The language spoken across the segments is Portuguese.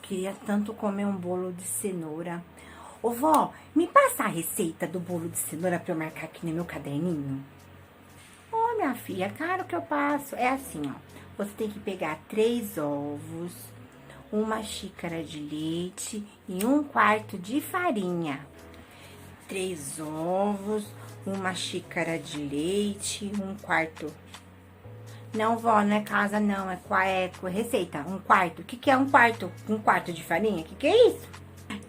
Queria tanto comer um bolo de cenoura. Ô, vó, me passa a receita do bolo de cenoura pra eu marcar aqui no meu caderninho? Ô, minha filha, claro que eu passo. É assim, ó. Você tem que pegar 3 ovos, 1 xícara de leite e 1/4 de farinha. 3 ovos, 1 xícara de leite, 1/4. Não, vó, não é casa, não. É receita. 1/4. O que é 1/4? 1/4 de farinha? O que é isso?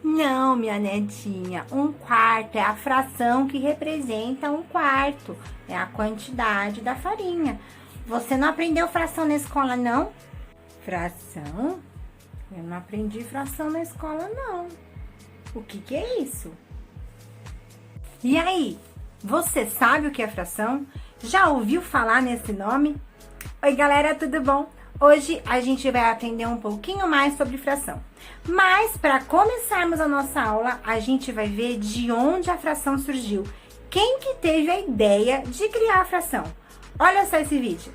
Não, minha netinha. 1/4 é a fração que representa 1/4. É a quantidade da farinha. Você não aprendeu fração na escola, não? Fração? Eu não aprendi fração na escola, não. O que é isso? E aí, você sabe o que é fração? Já ouviu falar nesse nome? Oi, galera, tudo bom? Hoje a gente vai aprender um pouquinho mais sobre fração. Mas para começarmos a nossa aula, a gente vai ver de onde a fração surgiu. Quem que teve a ideia de criar a fração? Olha só esse vídeo.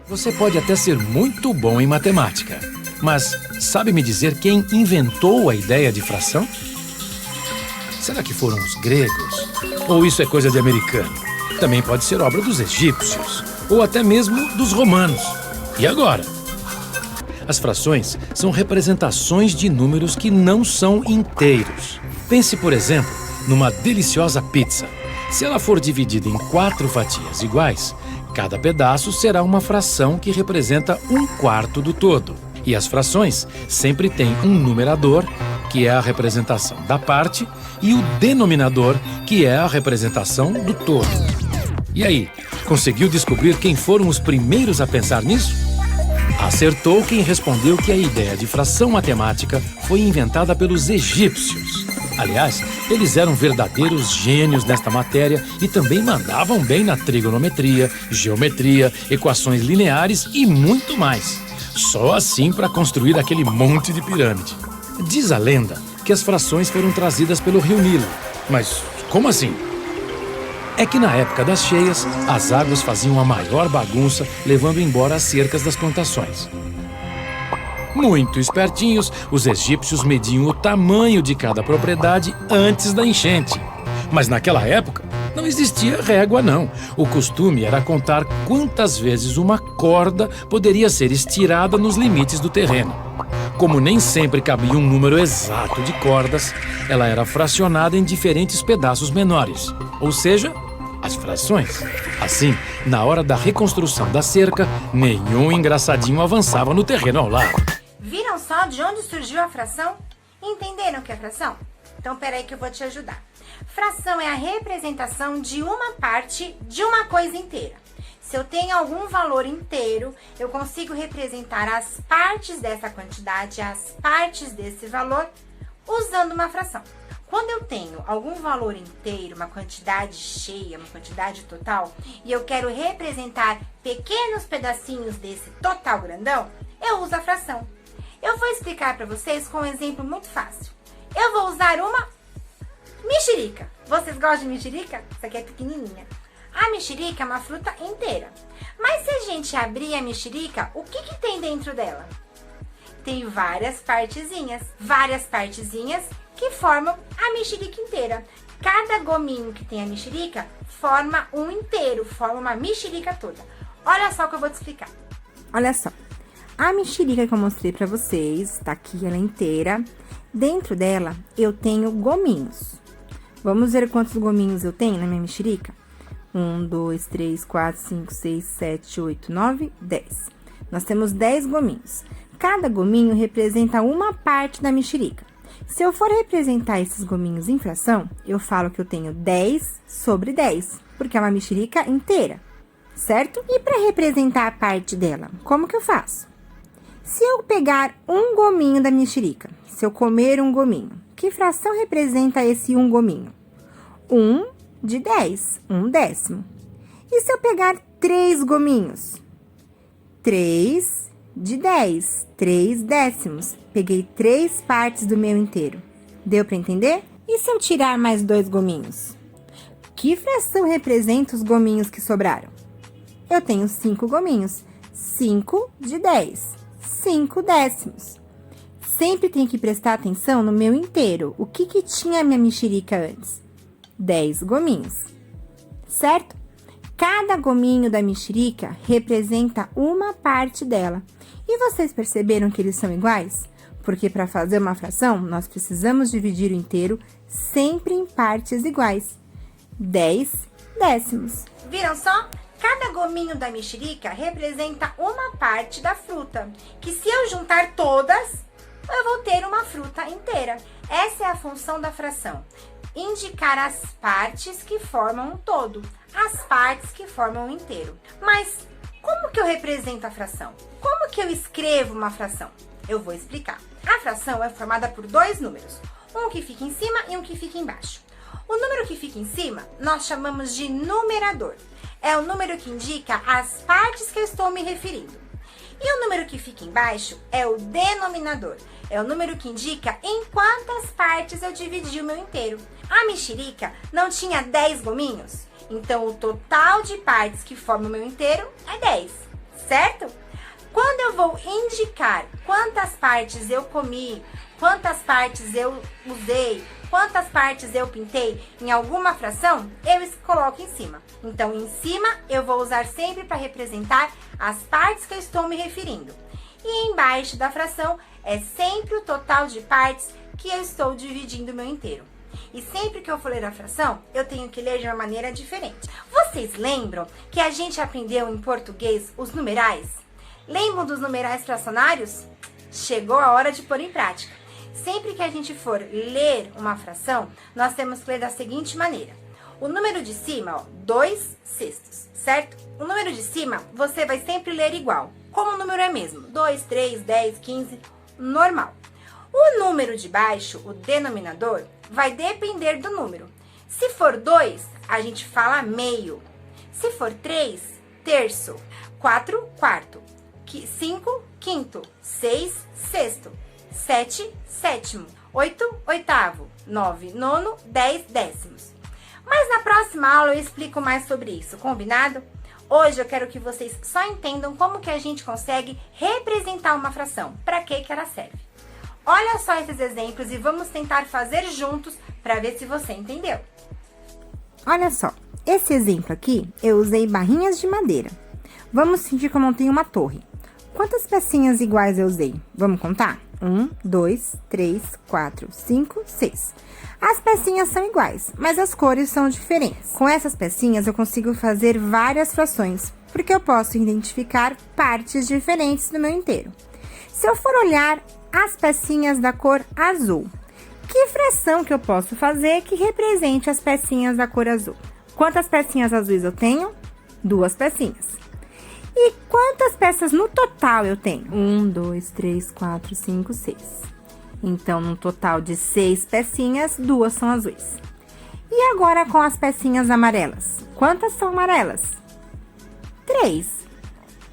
Você pode até ser muito bom em matemática, mas sabe me dizer quem inventou a ideia de fração? Será que foram os gregos? Ou isso é coisa de americano? Também pode ser obra dos egípcios, ou até mesmo dos romanos. E agora? As frações são representações de números que não são inteiros. Pense, por exemplo, numa deliciosa pizza. Se ela for dividida em 4 fatias iguais, cada pedaço será uma fração que representa 1/4 do todo. E as frações sempre têm um numerador, que é a representação da parte, e o denominador, que é a representação do todo. E aí, conseguiu descobrir quem foram os primeiros a pensar nisso? Acertou quem respondeu que a ideia de fração matemática foi inventada pelos egípcios. Aliás, eles eram verdadeiros gênios nesta matéria e também mandavam bem na trigonometria, geometria, equações lineares e muito mais. Só assim para construir aquele monte de pirâmide. Diz a lenda que as frações foram trazidas pelo rio Nilo. Mas como assim? É que na época das cheias, as águas faziam a maior bagunça, levando embora as cercas das plantações. Muito espertinhos, os egípcios mediam o tamanho de cada propriedade antes da enchente. Mas naquela época, não existia régua, não. O costume era contar quantas vezes uma corda poderia ser estirada nos limites do terreno. Como nem sempre cabia um número exato de cordas, ela era fracionada em diferentes pedaços menores, ou seja, as frações. Assim, na hora da reconstrução da cerca, nenhum engraçadinho avançava no terreno ao lado. Viram só de onde surgiu a fração? Entenderam o que é fração? Então, peraí que eu vou te ajudar. Fração é a representação de uma parte de uma coisa inteira. Se eu tenho algum valor inteiro, eu consigo representar as partes dessa quantidade, as partes desse valor, usando uma fração. Quando eu tenho algum valor inteiro, uma quantidade cheia, uma quantidade total, e eu quero representar pequenos pedacinhos desse total grandão, eu uso a fração. Eu vou explicar para vocês com um exemplo muito fácil. Eu vou usar uma mexerica. Vocês gostam de mexerica? Essa aqui é pequenininha. A mexerica é uma fruta inteira. Mas se a gente abrir a mexerica, o que tem dentro dela? Tem várias partezinhas que formam a mexerica inteira. Cada gominho que tem a mexerica forma um inteiro, forma uma mexerica toda. Olha só o que eu vou te explicar. Olha só. A mexerica que eu mostrei pra vocês, tá aqui ela inteira. Dentro dela, eu tenho gominhos. Vamos ver quantos gominhos eu tenho na minha mexerica? 1, 2, 3, 4, 5, 6, 7, 8, 9, 10. Nós temos 10 gominhos. Cada gominho representa uma parte da mexerica. Se eu for representar esses gominhos em fração, eu falo que eu tenho 10 sobre 10, porque é uma mexerica inteira, certo? E para representar a parte dela, como que eu faço? Se eu pegar um gominho da mexerica, se eu comer um gominho, que fração representa esse um gominho? 1 de 10, 1/10. E se eu pegar 3 gominhos? 3 de 10, 3/10. Peguei 3 partes do meu inteiro. Deu para entender? E se eu tirar mais 2 gominhos? Que fração representa os gominhos que sobraram? Eu tenho 5 gominhos. 5 de 10, 5/10. sempre tenho que prestar atenção no meu inteiro. O que tinha a minha mexerica antes? 10 gominhos, certo? Cada gominho da mexerica representa uma parte dela. E vocês perceberam que eles são iguais? Porque para fazer uma fração, nós precisamos dividir o inteiro sempre em partes iguais. 10 décimos. Viram só? Cada gominho da mexerica representa uma parte da fruta, que se eu juntar todas, eu vou ter uma fruta inteira. Essa é a função da fração. Indicar as partes que formam um todo, as partes que formam um inteiro. Mas como que eu represento a fração? Como que eu escrevo uma fração? Eu vou explicar. A fração é formada por dois números, um que fica em cima e um que fica embaixo. O número que fica em cima, nós chamamos de numerador. É o número que indica as partes que eu estou me referindo. E o número que fica embaixo é o denominador. É o número que indica em quantas partes eu dividi o meu inteiro. A mexerica não tinha 10 gominhos? Então, o total de partes que formam o meu inteiro é 10, certo? Quando eu vou indicar quantas partes eu comi, quantas partes eu usei, quantas partes eu pintei em alguma fração, eu coloco em cima. Então, em cima, eu vou usar sempre para representar as partes que eu estou me referindo. E embaixo da fração é sempre o total de partes que eu estou dividindo o meu inteiro. E sempre que eu for ler a fração, eu tenho que ler de uma maneira diferente. Vocês lembram que a gente aprendeu em português os numerais? Lembram dos numerais fracionários? Chegou a hora de pôr em prática. Sempre que a gente for ler uma fração, nós temos que ler da seguinte maneira. O número de cima, ó, 2/6, certo? O número de cima, você vai sempre ler igual. Como o número é mesmo, 2, 3, 10, 15, normal. O número de baixo, o denominador, vai depender do número. Se for 2, a gente fala meio. Se for 3, terço. 4, quarto. 5, quinto. 6, sexto. 7, sétimo. 8, oitavo. 9, nono. 10, décimos. Mas na próxima aula eu explico mais sobre isso, combinado? Hoje eu quero que vocês só entendam como que a gente consegue representar uma fração, para que ela serve. Olha só esses exemplos e vamos tentar fazer juntos para ver se você entendeu. Olha só, esse exemplo aqui eu usei barrinhas de madeira. Vamos fingir que eu montei uma torre. Quantas pecinhas iguais eu usei? Vamos contar? 1, 2, 3, 4, 5, 6. As pecinhas são iguais, mas as cores são diferentes. Com essas pecinhas eu consigo fazer várias frações, porque eu posso identificar partes diferentes do meu inteiro. Se eu for olhar as pecinhas da cor azul, que fração que eu posso fazer que represente as pecinhas da cor azul? Quantas pecinhas azuis eu tenho? 2 pecinhas. E quantas peças no total eu tenho? 1, 2, 3, 4, 5, 6. Então, no total de 6 pecinhas, 2 são azuis. E agora com as pecinhas amarelas? Quantas são amarelas? 3.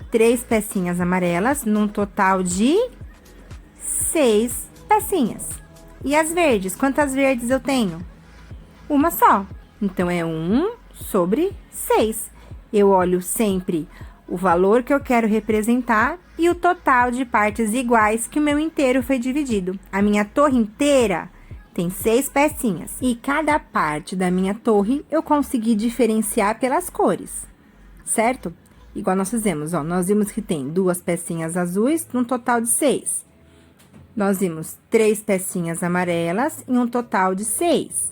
3 pecinhas amarelas, num total de 6 pecinhas. E as verdes? Quantas verdes eu tenho? Uma só. Então, é 1 sobre 6. Eu olho sempre o valor que eu quero representar e o total de partes iguais que o meu inteiro foi dividido. A minha torre inteira tem 6 pecinhas. E cada parte da minha torre eu consegui diferenciar pelas cores, certo? Igual nós fizemos, ó. Nós vimos que tem 2 pecinhas azuis, num total de 6. Nós vimos 3 pecinhas amarelas, em um total de 6.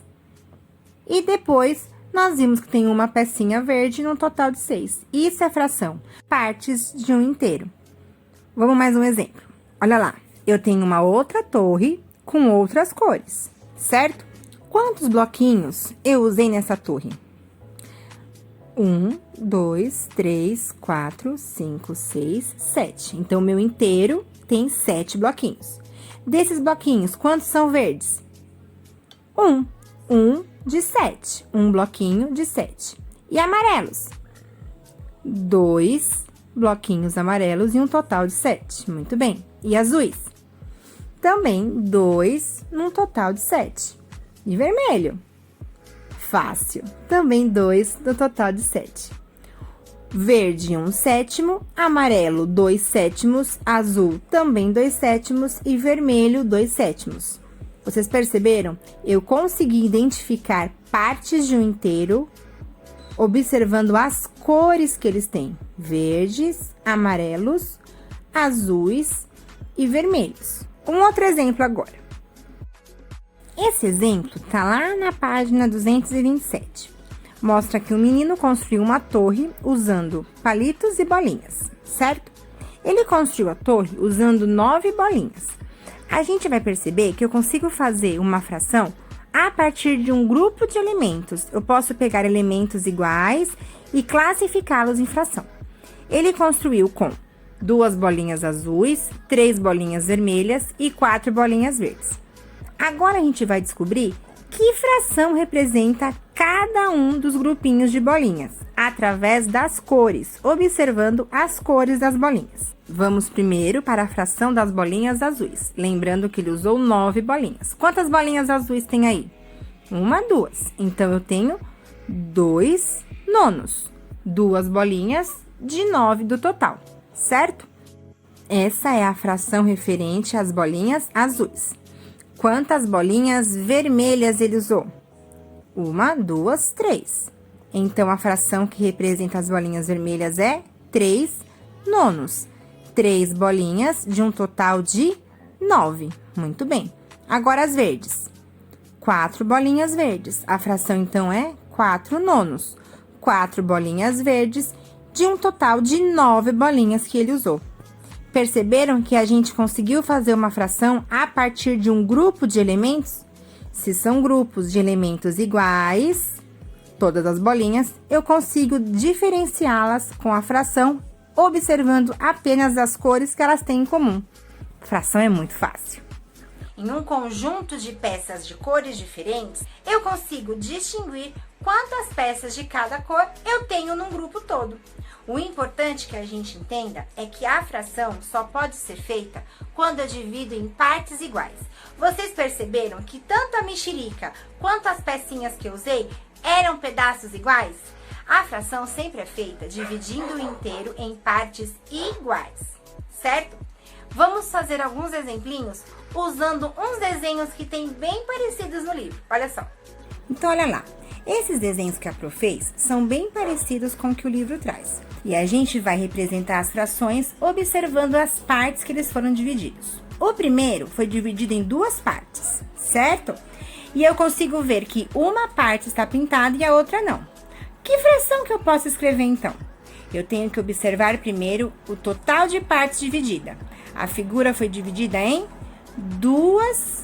E depois, nós vimos que tem uma pecinha verde, num total de 6. Isso é fração, partes de um inteiro. Vamos mais um exemplo. Olha lá, eu tenho uma outra torre com outras cores, certo? Quantos bloquinhos eu usei nessa torre? 1, 2, 3, 4, 5, 6, 7. Então, o meu inteiro tem 7 bloquinhos. Desses bloquinhos, quantos são verdes? 1. 1 de 7. Um bloquinho de 7. E amarelos? 2 bloquinhos amarelos e um total de 7. Muito bem. E azuis? Também 2 num total de 7. E vermelho? Fácil. Também 2 no total de 7. verde 1/7, amarelo 2/7, azul também 2/7 e vermelho 2/7. Vocês perceberam? Eu consegui identificar partes de um inteiro observando as cores que eles têm: verdes, amarelos, azuis e vermelhos. Um outro exemplo agora. Esse exemplo tá lá na página 227. Mostra que um menino construiu uma torre usando palitos e bolinhas, certo? Ele construiu a torre usando 9 bolinhas. A gente vai perceber que eu consigo fazer uma fração a partir de um grupo de elementos. Eu posso pegar elementos iguais e classificá-los em fração. Ele construiu com 2 bolinhas azuis, 3 bolinhas vermelhas e 4 bolinhas verdes. Agora a gente vai descobrir que fração representa cada um dos grupinhos de bolinhas, através das cores, observando as cores das bolinhas. Vamos primeiro para a fração das bolinhas azuis, lembrando que ele usou 9 bolinhas. Quantas bolinhas azuis tem aí? 1, 2. Então, eu tenho 2 nonos, 2 bolinhas de 9 do total, certo? Essa é a fração referente às bolinhas azuis. Quantas bolinhas vermelhas ele usou? 1, 2, 3. Então, a fração que representa as bolinhas vermelhas é 3 nonos. 3 bolinhas de um total de 9. Muito bem. Agora, as verdes. 4 bolinhas verdes. A fração, então, é 4 nonos. 4 bolinhas verdes de um total de 9 bolinhas que ele usou. Perceberam que a gente conseguiu fazer uma fração a partir de um grupo de elementos? Se são grupos de elementos iguais, todas as bolinhas, eu consigo diferenciá-las com a fração, observando apenas as cores que elas têm em comum. Fração é muito fácil. Em um conjunto de peças de cores diferentes, eu consigo distinguir quantas peças de cada cor eu tenho num grupo todo. O importante que a gente entenda é que a fração só pode ser feita quando eu divido em partes iguais. Vocês perceberam que tanto a mexerica quanto as pecinhas que eu usei eram pedaços iguais? A fração sempre é feita dividindo o inteiro em partes iguais, certo? Vamos fazer alguns exemplinhos usando uns desenhos que tem bem parecidos no livro. Olha só. Então, olha lá. Esses desenhos que a Pro fez são bem parecidos com o que o livro traz. E a gente vai representar as frações observando as partes que eles foram divididos. O primeiro foi dividido em 2 partes, certo? E eu consigo ver que uma parte está pintada e a outra não. Que fração que eu posso escrever, então? Eu tenho que observar primeiro o total de partes dividida. A figura foi dividida em duas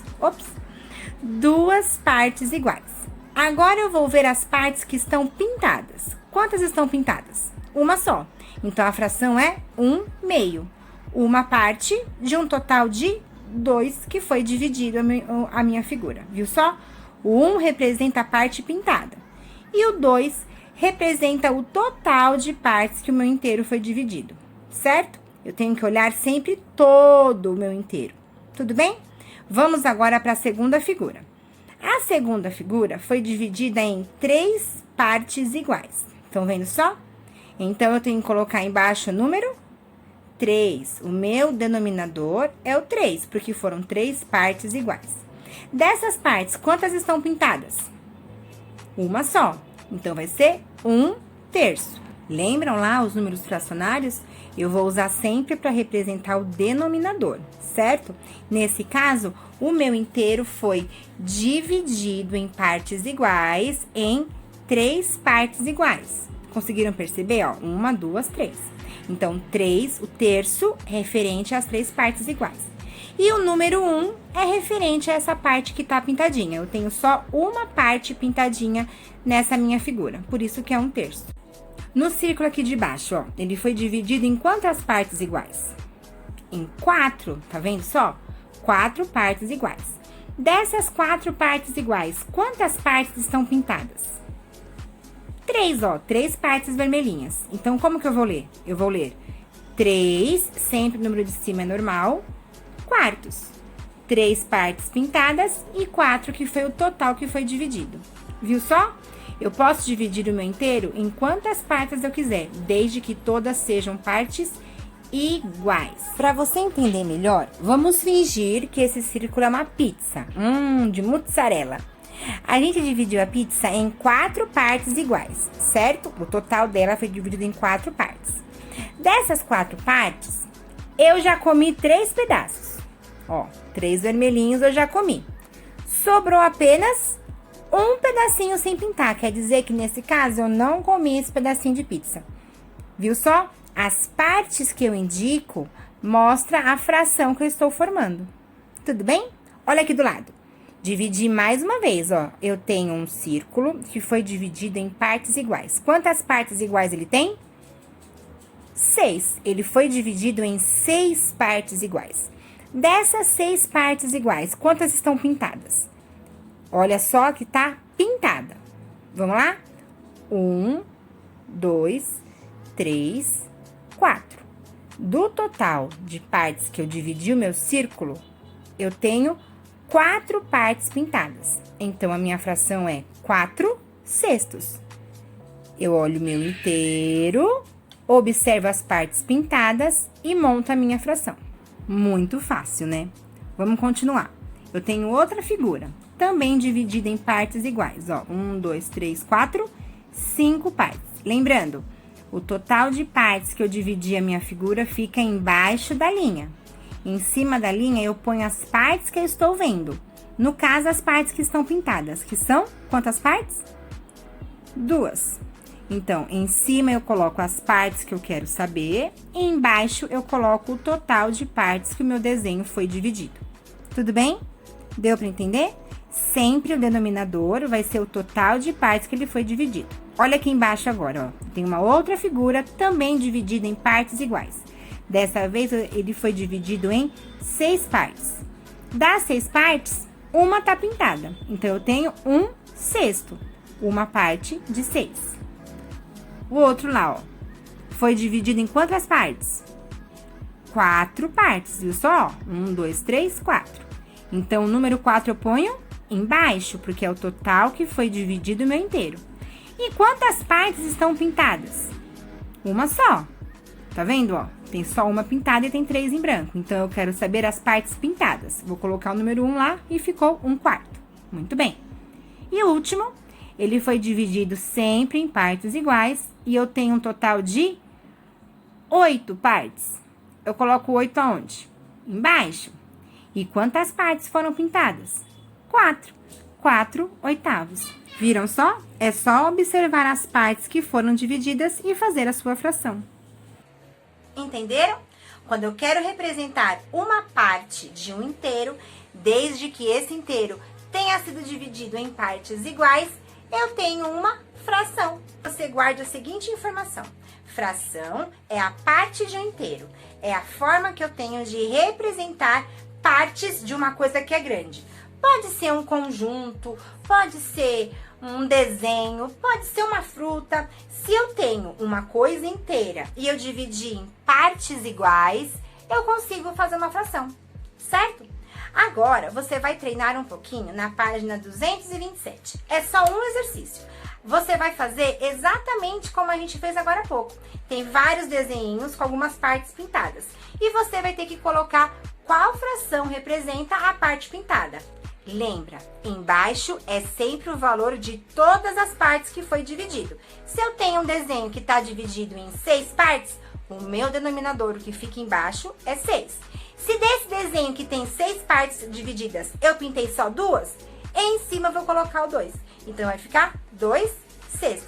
partes iguais. Agora, eu vou ver as partes que estão pintadas. Quantas estão pintadas? Uma só. Então, a fração é 1/2. Uma parte de um total de 2 que foi dividido a minha figura. Viu só? O 1 representa a parte pintada. E o 2 representa o total de partes que o meu inteiro foi dividido. Certo? Eu tenho que olhar sempre todo o meu inteiro. Tudo bem? Vamos agora para a segunda figura. A segunda figura foi dividida em 3 partes iguais. Estão vendo só? Então, eu tenho que colocar embaixo o número 3. O meu denominador é o 3, porque foram 3 partes iguais. Dessas partes, quantas estão pintadas? Uma só. Então, vai ser 1/3. Lembram lá os números fracionários? Eu vou usar sempre para representar o denominador, certo? Nesse caso, o meu inteiro foi dividido em partes iguais em 3 partes iguais. Conseguiram perceber? Ó, 1, 2, 3. Então, 3, o terço, é referente às 3 partes iguais. E o número 1 é referente a essa parte que tá pintadinha. Eu tenho só uma parte pintadinha nessa minha figura, por isso que é 1/3. No círculo aqui de baixo, ó, ele foi dividido em quantas partes iguais? Em 4, tá vendo só? 4 partes iguais. Dessas 4 partes iguais, quantas partes estão pintadas? 3, ó, 3 partes vermelhinhas. Então, como que eu vou ler? Eu vou ler 3, sempre o número de cima é normal, quartos. 3 partes pintadas e 4 que foi o total que foi dividido. Viu só? Eu posso dividir o meu inteiro em quantas partes eu quiser, desde que todas sejam partes iguais. Para você entender melhor, vamos fingir que esse círculo é uma pizza, de mussarela. A gente dividiu a pizza em 4 partes iguais, certo? O total dela foi dividido em 4 partes. Dessas 4 partes, eu já comi 3 pedaços. Ó, 3 vermelhinhos eu já comi. Sobrou apenas um pedacinho sem pintar, quer dizer que nesse caso eu não comi esse pedacinho de pizza. Viu só? As partes que eu indico mostram a fração que eu estou formando. Tudo bem? Olha aqui do lado. Dividi mais uma vez, ó. Eu tenho um círculo que foi dividido em partes iguais. Quantas partes iguais ele tem? 6. Ele foi dividido em 6 partes iguais. Dessas 6 partes iguais, quantas estão pintadas? Olha só que tá pintada. Vamos lá? 1, 2, 3, 4. Do total de partes que eu dividi o meu círculo, eu tenho 4 partes pintadas. Então, a minha fração é 4/6. Eu olho o meu inteiro, observo as partes pintadas e monto a minha fração. Muito fácil, né? Vamos continuar. Eu tenho outra figura, também dividida em partes iguais, ó. 1, 2, 3, 4, 5 partes. Lembrando, o total de partes que eu dividi a minha figura fica embaixo da linha. Em cima da linha, eu ponho as partes que eu estou vendo. No caso, as partes que estão pintadas, que são quantas partes? 2. Então, em cima eu coloco as partes que eu quero saber e embaixo eu coloco o total de partes que o meu desenho foi dividido. Tudo bem? Deu para entender? Sempre o denominador vai ser o total de partes que ele foi dividido. Olha aqui embaixo agora, ó. Tem uma outra figura também dividida em partes iguais. Dessa vez, ele foi dividido em 6 partes. Das 6 partes, uma tá pintada. Então, eu tenho 1/6, uma parte de 6. O outro lá, ó, foi dividido em quantas partes? 4 partes, viu só? 1, 2, 3, 4. Então, o número 4 eu ponho embaixo, porque é o total que foi dividido no meu inteiro. E quantas partes estão pintadas? Uma só. Tá vendo, ó? Tem só uma pintada e tem 3 em branco. Então, eu quero saber as partes pintadas. Vou colocar o número 1 lá e ficou 1/4. Muito bem. E o último, ele foi dividido sempre em partes iguais. E eu tenho um total de 8 partes. Eu coloco 8 aonde? Embaixo. E quantas partes foram pintadas? 4. 4/8. Viram só? É só observar as partes que foram divididas e fazer a sua fração. Entenderam? Quando eu quero representar uma parte de um inteiro, desde que esse inteiro tenha sido dividido em partes iguais, eu tenho uma fração. Você guarda a seguinte informação: fração é a parte de um inteiro, é a forma que eu tenho de representar partes de uma coisa que é grande. Pode ser um conjunto, pode ser um desenho, pode ser uma fruta. Se eu tenho uma coisa inteira e eu dividi em partes iguais, eu consigo fazer uma fração, certo? Agora, você vai treinar um pouquinho na página 227. É só um exercício. Você vai fazer exatamente como a gente fez agora há pouco. Tem vários desenhinhos com algumas partes pintadas. E você vai ter que colocar qual fração representa a parte pintada. Lembra, embaixo é sempre o valor de todas as partes que foi dividido. Se eu tenho um desenho que está dividido em 6 partes, o meu denominador, o que fica embaixo, é 6. Se desse desenho que tem 6 partes divididas, eu pintei só 2, em cima eu vou colocar o 2. Então, vai ficar 2/6.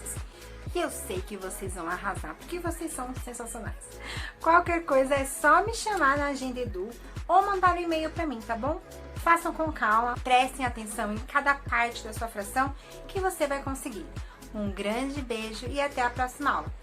E eu sei que vocês vão arrasar, porque vocês são sensacionais. Qualquer coisa é só me chamar na Agenda Edu ou mandar um e-mail para mim, tá bom? Façam com calma, prestem atenção em cada parte da sua fração que você vai conseguir. Um grande beijo e até a próxima aula.